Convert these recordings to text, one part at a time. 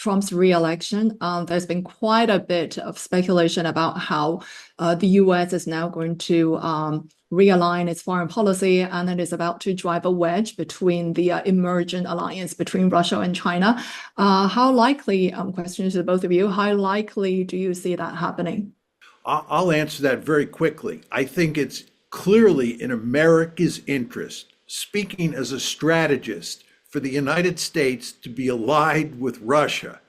Trump's re-election, there's been quite a bit of speculation about how the US is now going to realign its foreign policy, and it is about to drive a wedge between the emergent alliance between Russia and China. How likely, question to both of you, how likely do you see that happening? I'll answer that very quickly. I think it's clearly in America's interest, speaking as a strategist, for the United States to be allied with Russia.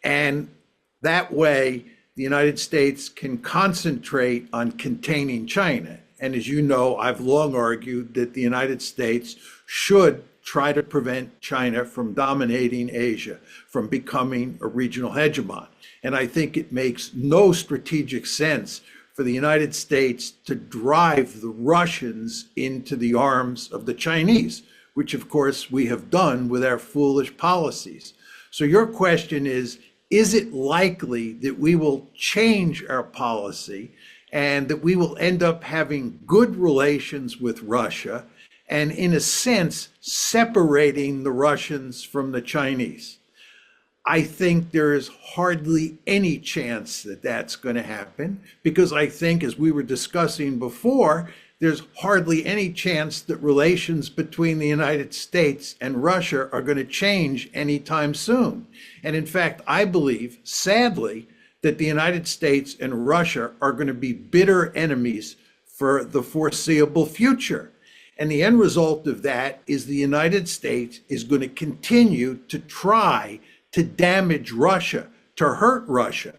And that way, the United States can concentrate on containing China. And as you know, I've long argued that the United States should try to prevent China from dominating Asia, from becoming a regional hegemon. And I think it makes no strategic sense for the United States to drive the Russians into the arms of the Chinese, which of course we have done with our foolish policies. So your question is it likely that we will change our policy and that we will end up having good relations with Russia and, in a sense, separating the Russians from the Chinese? I think there is hardly any chance that that's going to happen, because I think, as we were discussing before, there's hardly any chance that relations between the United States and Russia are going to change anytime soon. And in fact, I believe, sadly, that the United States and Russia are going to be bitter enemies for the foreseeable future. And the end result of that is the United States is going to continue to try to damage Russia, to hurt Russia.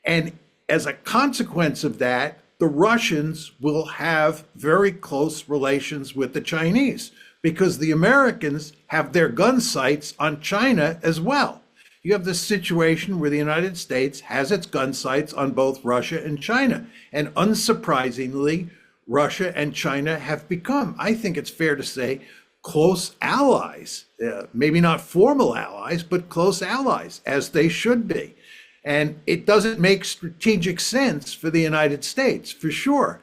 And as a consequence of that, the Russians will have very close relations with the Chinese, because the Americans have their gun sights on China as well. You have this situation where the United States has its gun sights on both Russia and China. And unsurprisingly, Russia and China have become, I think it's fair to say, close allies, maybe not formal allies, but close allies, as they should be. And it doesn't make strategic sense for the United States, for sure.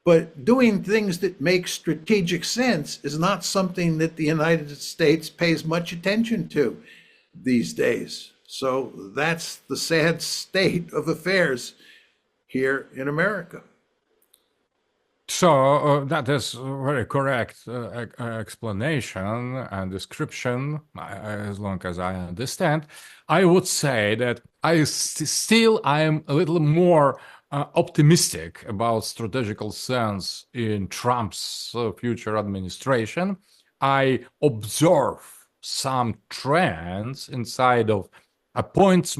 But doing things that make strategic sense is not something that the United States pays much attention to these days. So that's the sad state of affairs here in America. So that is a very correct explanation and description, as long as I understand. I would say that I am a little more optimistic about strategical sense in Trump's future administration. I observe some trends inside of appointments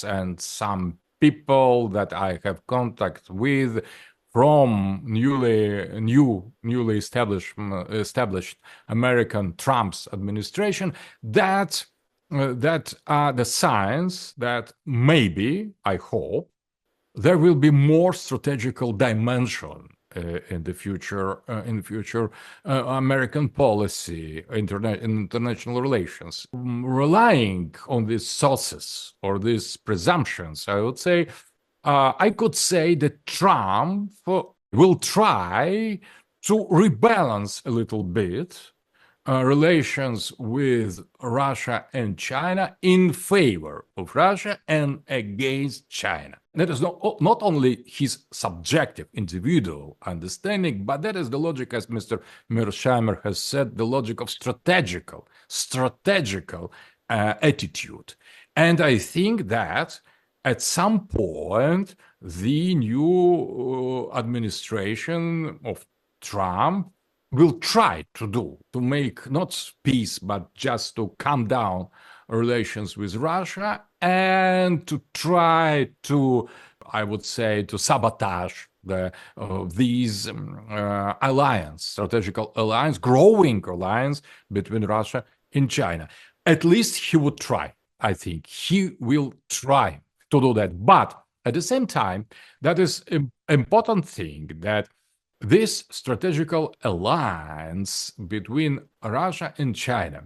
and some people that I have contact with from newly established American Trump's administration, that are the signs that maybe, I hope, there will be more strategical dimension in the future American policy, international relations. Relying on these sources or these presumptions, I would say, I could say that Trump will try to rebalance a little bit relations with Russia and China in favor of Russia and against China. That is not only his subjective, individual understanding, but that is the logic, as Mr. Mearsheimer has said, the logic of strategical attitude. And I think that at some point, the new administration of Trump will try to make not peace, but just to calm down relations with Russia and to try to, I would say, to sabotage these strategical alliance, growing alliance between Russia and China. At least he would try. I think he will try to do that. But at the same time, that is an important thing, that this strategical alliance between Russia and China,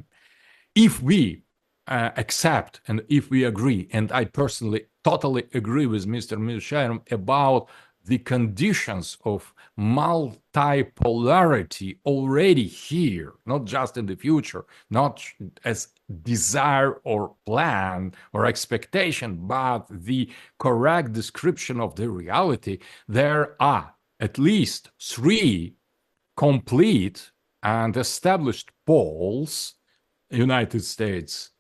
if we accept and if we agree, and I personally totally agree with Mr. Mearsheimer about the conditions of multipolarity already here, not just in the future, not as desire or plan or expectation, but the correct description of the reality, there are at least three complete and established poles: United States,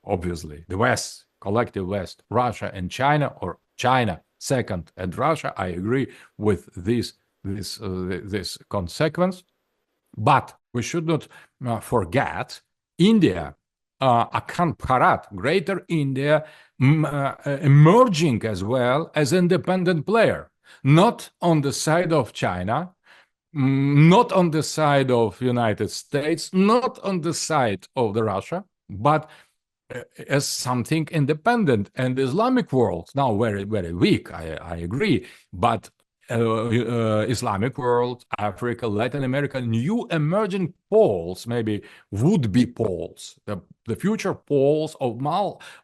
obviously, the West, collective West, Russia and China, or China second and Russia. I agree with this consequence, but we should not forget India, Akhand Bharat, Greater India, emerging as well as independent player, not on the side of China, not on the side of United States, not on the side of the Russia, but as something independent. And the Islamic world now very, very weak, I agree, but Islamic world, Africa, Latin America, new emerging poles, maybe would-be poles, the future poles of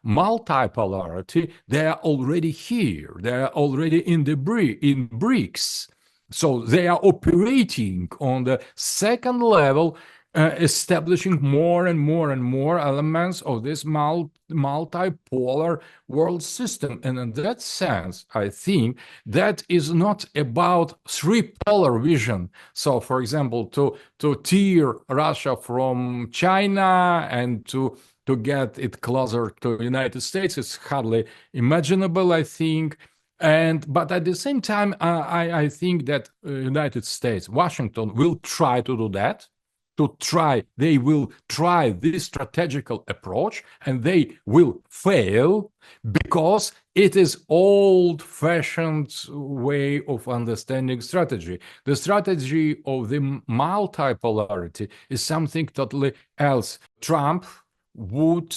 multipolarity, they are already here. They are already in BRICS. So they are operating on the second level, establishing more and more and more elements of this multipolar world system. And in that sense, I think that is not about three-polar vision. So, for example, to tear Russia from China and to get it closer to the United States is hardly imaginable, I think. But at the same time, I think that United States, Washington, will try to do that. They will try this strategical approach, and they will fail because it is old-fashioned way of understanding strategy. The strategy of the multipolarity is something totally else. Trump would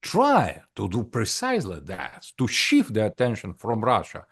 try to do precisely that, to shift the attention from Russia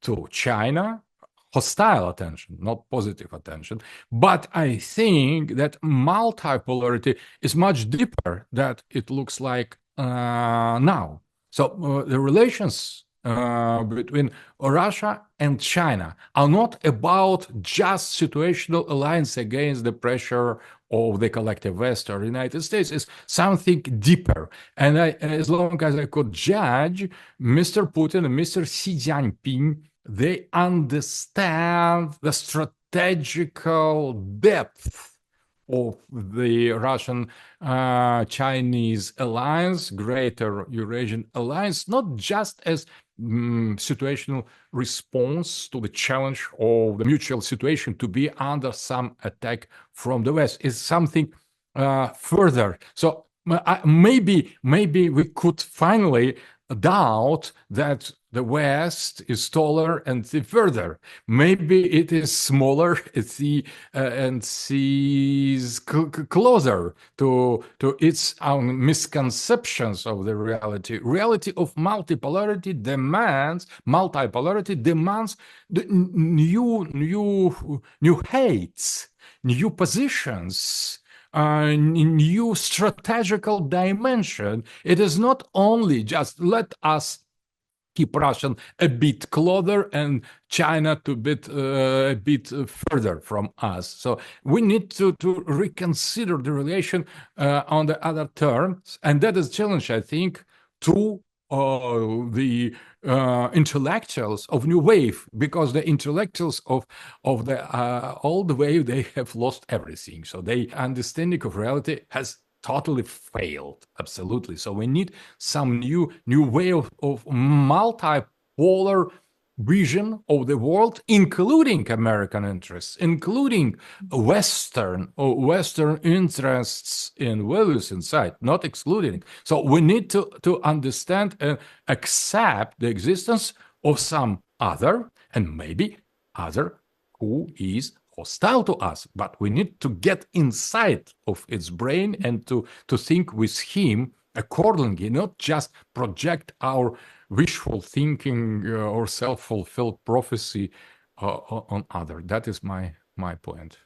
to China, hostile attention, not positive attention. But I think that multipolarity is much deeper than it looks like now. So the relations between Russia and China are not about just situational alliance against the pressure of the collective West or United States. It's something deeper. And as long as I could judge, Mr. Putin and Mr. Xi Jinping, they understand the strategical depth of the Russian-Chinese alliance, Greater Eurasian Alliance, not just as situational response to the challenge of the mutual situation to be under some attack from the West. It's something further. So maybe we could finally doubt that the West is taller and further. Maybe it is smaller and sees closer to its own misconceptions of the reality. Reality of multipolarity demands the new hates, new positions, new strategical dimension. It is not only just let us keep Russian a bit closer and China to a bit further from us. So we need to reconsider the relation on the other terms, and that is a challenge, I think, to the intellectuals of new wave, because the intellectuals of the old wave, they have lost everything. So their understanding of reality has totally failed, absolutely. So we need some new way of multipolar vision of the world, including American interests, including Western interests and values inside, not excluding. So we need to understand and accept the existence of some other, and maybe other who is hostile to us, but we need to get inside of its brain and to think with him accordingly, not just project our wishful thinking or self-fulfilled prophecy on other. That is my point.